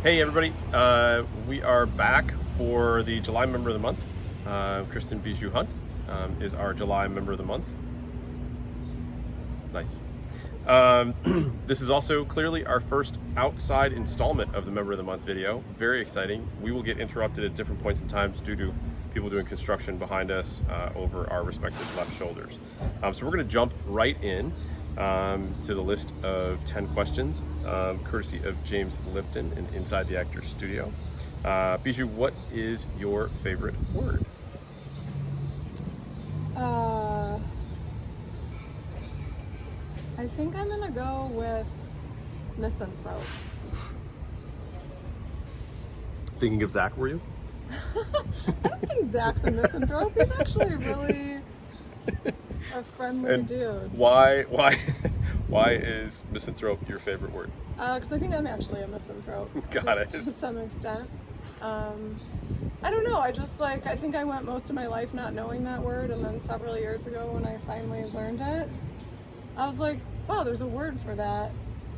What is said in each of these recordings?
Hey everybody, we are back for the July Member of the Month. Kristen Bijou Hunt is our July Member of the Month. Nice. This is also clearly our first outside installment of the Member of the Month video. Very exciting. We will get interrupted at different points in times due to people doing construction behind us over our respective left shoulders. So we're going to jump right in to the list of 10 questions, courtesy of James Lipton in Inside the Actors Studio. Bijou, what is your favorite word? I think I'm gonna go with misanthrope. Thinking of Zach, were you? I don't think Zach's a misanthrope. He's actually really a friendly dude. Why is misanthrope your favorite word? Because I think I'm actually a misanthrope. Got it. To some extent. I don't know. I think I went most of my life not knowing that word, and then several years ago when I finally learned it, I was like, wow, there's a word for that.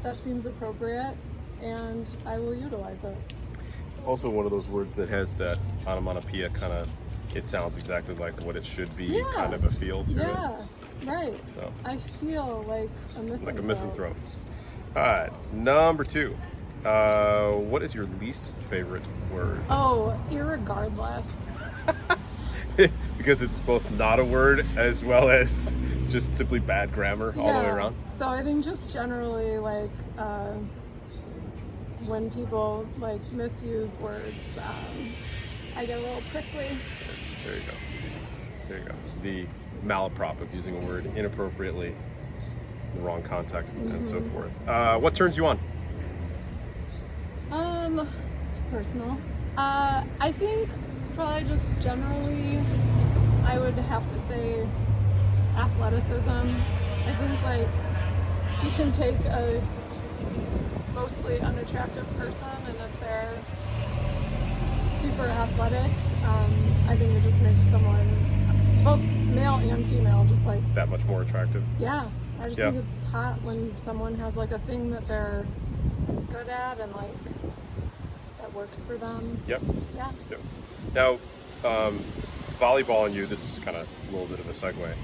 That seems appropriate, and I will utilize it. It's also one of those words that has that onomatopoeia kind of, it sounds exactly like what it should be, kind of a feel to it. Yeah, right. So I feel like a misanthrope. Like a misanthrope. All right, number 2. What is your least favorite word? Oh, irregardless. Because it's both not a word as well as just simply bad grammar all the way around. So I think just generally when people misuse words, I get a little prickly. There you go. There you go. The malaprop of using a word inappropriately in the wrong context and so forth. What turns you on? It's personal. I think probably just generally, I would have to say athleticism. I think you can take a mostly unattractive person, and if they're super athletic, I think it just makes someone, both male and female, just that much more attractive. Yeah, I just think it's hot when someone has a thing that they're good at and that works for them. Yep. Yeah. Yep. Now, volleyball and you, this is kind of a little bit of a segue.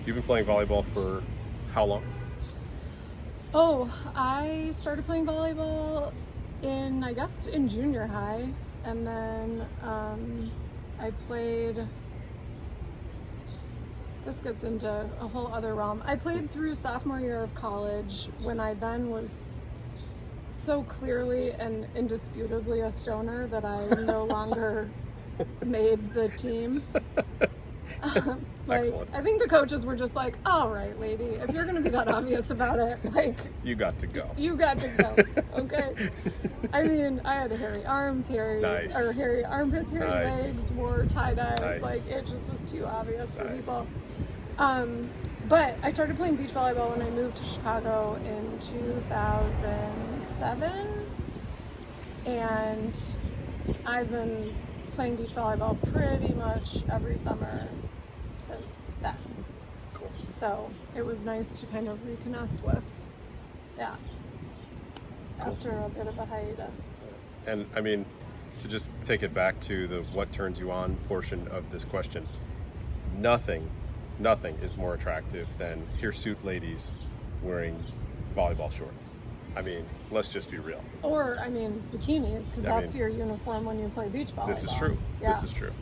You've been playing volleyball for how long? Oh, I started playing volleyball in junior high, and then I played, this gets into a whole other realm. I played through sophomore year of college when I then was so clearly and indisputably a stoner that I no longer made the team. I think the coaches were just like, all right, lady, if you're going to be that obvious about it, you got to go. You got to go, okay? I mean, I had hairy arms, hairy armpits, hairy legs, wore tie-dyes. It just was too obvious for people. But I started playing beach volleyball when I moved to Chicago in 2007, and I've been playing beach volleyball pretty much every summer since then. Cool. So it was nice to kind of reconnect with that after a bit of a hiatus. And I mean, to just take it back to the what turns you on portion of this question, nothing is more attractive than hirsute ladies wearing volleyball shorts. I mean, let's just be real. Or, bikinis, because that's your uniform when you play beach volleyball. This is true. Yeah. This is true.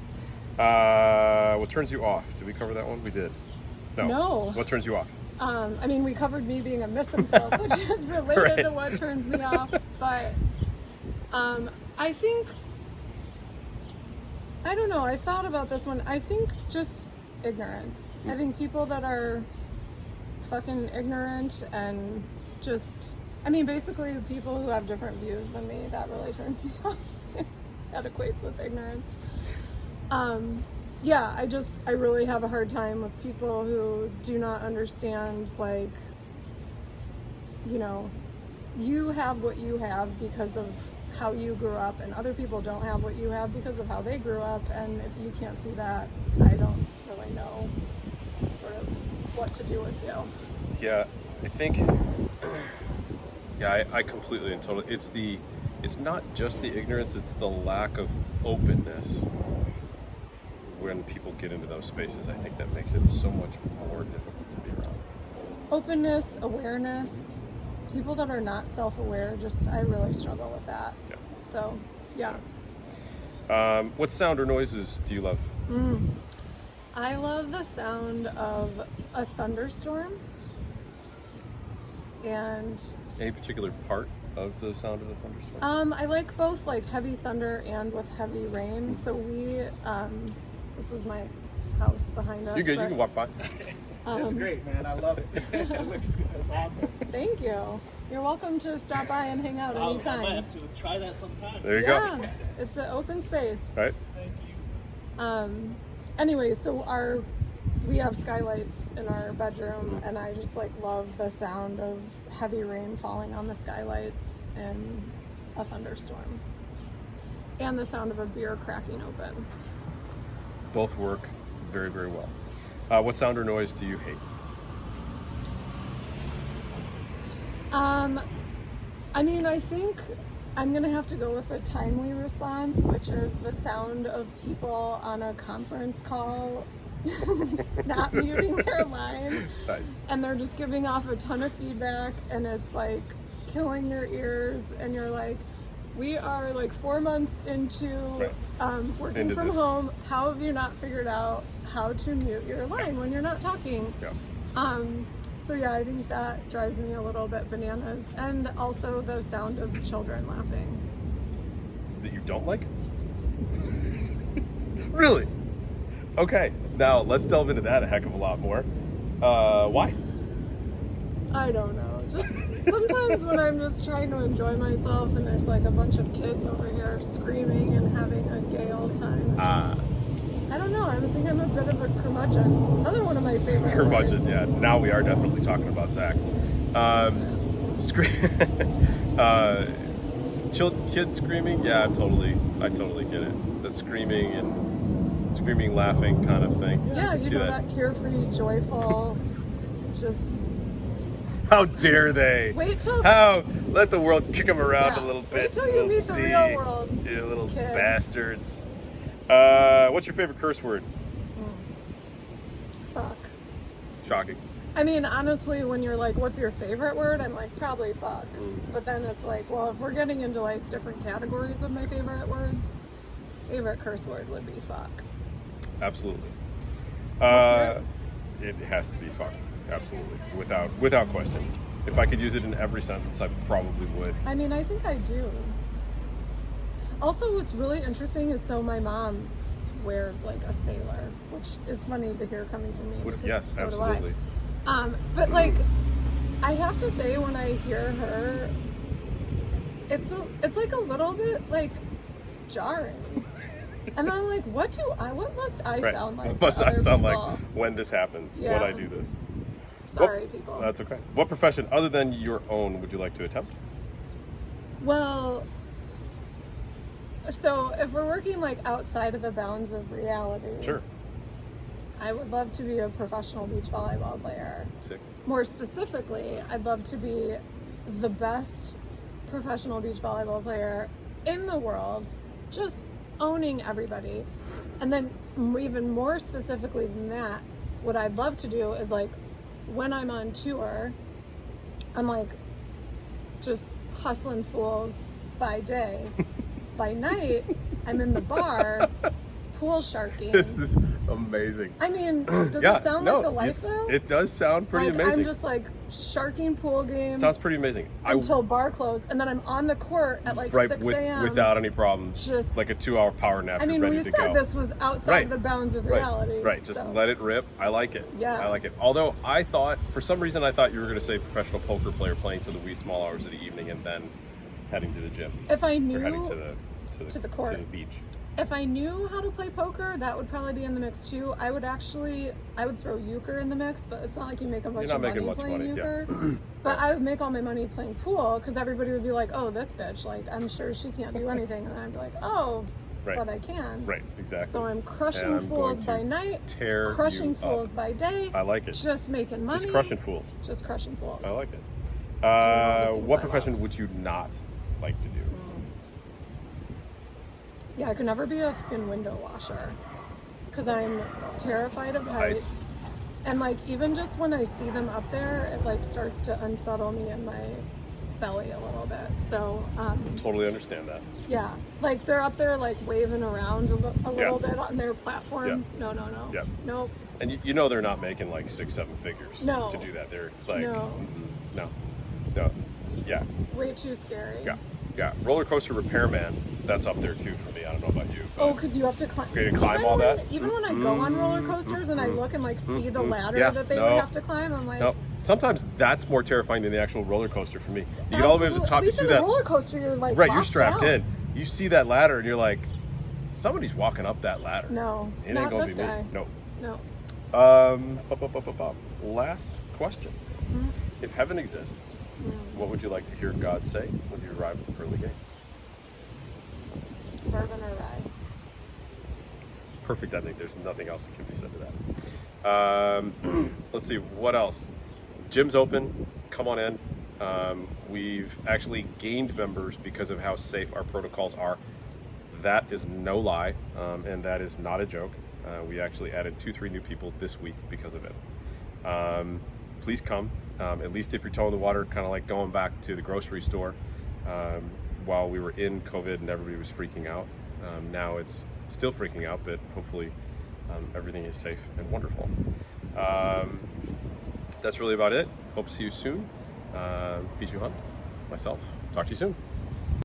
What turns you off? Did we cover that one? We did. No. What turns you off? We covered me being a misanthrope, which is related to what turns me off. But I think, I don't know, I thought about this one. I think just ignorance. I think people that are fucking ignorant and just, basically people who have different views than me, that really turns me off. That equates with ignorance. I really have a hard time with people who do not understand, you have what you have because of how you grew up, and other people don't have what you have because of how they grew up, and if you can't see that, I don't really know sort of what to do with you. Yeah, I think, I completely and totally, it's the it's not just the ignorance, it's the lack of openness when people get into those spaces. I think that makes it so much more difficult to be around. Openness, awareness, people that are not self-aware, just I really struggle with that. Yeah. So, yeah. What sound or noises do you love? I love the sound of a thunderstorm. And Any particular part of the sound of the thunderstorm? I like both like heavy thunder and with heavy rain. So we, this is my house behind us. You're good, you but, can walk by. It's great, man. I love it. It looks good. It's awesome. Thank you. You're welcome to stop by and hang out I anytime. might have to try that sometime. There you Yeah, go. it's an open space. Right? Thank you. Anyway, so we have skylights in our bedroom, and I just like love the sound of heavy rain falling on the skylights in a thunderstorm, and the sound of a beer cracking open. Both work very, very well. What sound or noise do you hate? I mean, I think I'm gonna have to go with a timely response, which is the sound of people on a conference call not muting their line, Nice. and they're just giving off a ton of feedback, and it's like killing your ears, and you're like, we are like 4 months into working Into from this. home. How have you not figured out how to mute your line when you're not talking? Yeah. So yeah, I think that drives me a little bit bananas, and also the sound of children laughing. That you don't like? Really? Okay, now let's delve into that a heck of a lot more. Why? I don't know. Just sometimes when I'm just trying to enjoy myself and there's like a bunch of kids over here screaming and having a gay old time. It just, I don't know. I think I'm a bit of a curmudgeon. Another one of my favorite Curmudgeon, words. yeah. Now we are definitely talking about Zach. Kids screaming, yeah, I totally get it. The screaming, laughing kind of thing. I Yeah, can you see know, that carefree, joyful, just How dare they? wait till Let the world kick them around Yeah, a little wait bit. till you We'll meet the see. real world, You little kid. bastards. What's your favorite curse word? fuck. Shocking. I mean, honestly, when you're like, what's your favorite word? I'm like, probably fuck. But then it's like, well, if we're getting into like different categories of my favorite words, favorite curse word would be fuck. Absolutely. What's yours? It has to be fuck. Absolutely. Without question. If I could use it in every sentence, I probably would. I mean, I think I do. Also, what's really interesting is so my mom swears like a sailor, which is funny to hear coming from me. Because Yes, so absolutely. Do I. But like, I have to say, when I hear her, it's like a little bit like jarring. And I'm like, what must I Right. sound like? What must to I other sound people? like when this happens? Yeah. When I do this? Sorry, people. That's okay. What profession other than your own would you like to attempt? Well, so if we're working like outside of the bounds of reality, Sure. I would love to be a professional beach volleyball player. Sick. More specifically, I'd love to be the best professional beach volleyball player in the world, just owning everybody. And then even more specifically than that, what I'd love to do is like when I'm on tour, I'm like just hustling fools by day. By night, I'm in the bar pool sharking. This is amazing. I mean, does Yeah, it sound no, like the life it's- though? It does sound pretty like, amazing. I'm just like sharking pool games Sounds pretty amazing. until bar close, and then I'm on the court at like 6 a.m. without any problems. Just- like a 2-hour power nap. I mean, you're ready we to said go. this was outside Right. the bounds of Right, reality. right. Just so. let it rip. I like it. Yeah. I like it. Although I thought, for some reason, I thought you were going to say professional poker player playing to the wee small hours of the evening and then heading to the gym If I or knew, heading to the court. to the beach. if I knew how to play poker, that would probably be in the mix too. I would throw euchre in the mix, but it's not like you make a bunch You're of not money making much playing money, yeah. euchre. But I would make all my money playing pool because everybody would be like, "Oh, this bitch! Like, I'm sure she can't do anything," and I'd be like, "Oh, Right. but I can." Right. Exactly. So I'm crushing And I'm fools going by to night, tear crushing you fools up. by day. I like it. Just making money. Just crushing fools. Just crushing fools. I like it. all the things What I profession love. would you not like to do? Yeah, I could never be a fucking window washer because I'm terrified of heights. And like even just when I see them up there, it like starts to unsettle me in my belly a little bit. So Totally understand that. yeah, like they're up there like waving around a little Yeah. bit on their platform. Yeah. No. Yeah. Nope. And you know they're not making like 6-7 figures No. to do that. They're like, No. no, yeah, Way too scary. yeah. Roller coaster repairman, that's up there too for me. I don't know about you. but- Oh, because you have to climb. You gotta climb all that? Even when I go on roller coasters and I look and like see the ladder Yeah, that they no. would have to climb, I'm like, No, sometimes that's more terrifying than the actual roller coaster for me. You get all the way to the absolutely. top, At you least see in the that. roller coaster, you're like Right, you're locked strapped down. in. You see that ladder and you're like, somebody's walking up that ladder. No, It ain't not gonna this be guy. me. No. No. Last question. Mm-hmm. If heaven exists, what would you like to hear God say when you arrive at the pearly gates? Bourbon or rye? Perfect ending. There's nothing else that can be said to that. Let's see, what else? Gym's open. Come on in. We've actually gained members because of how safe our protocols are. That is no lie, and that is not a joke. We actually added 2-3 new people this week because of it. Please come. At least if you're toeing the water, kind of like going back to the grocery store while we were in COVID and everybody was freaking out. Now it's still freaking out, but hopefully everything is safe and wonderful. That's really about it. Hope to see you soon. Bijou Hunt, myself. Talk to you soon.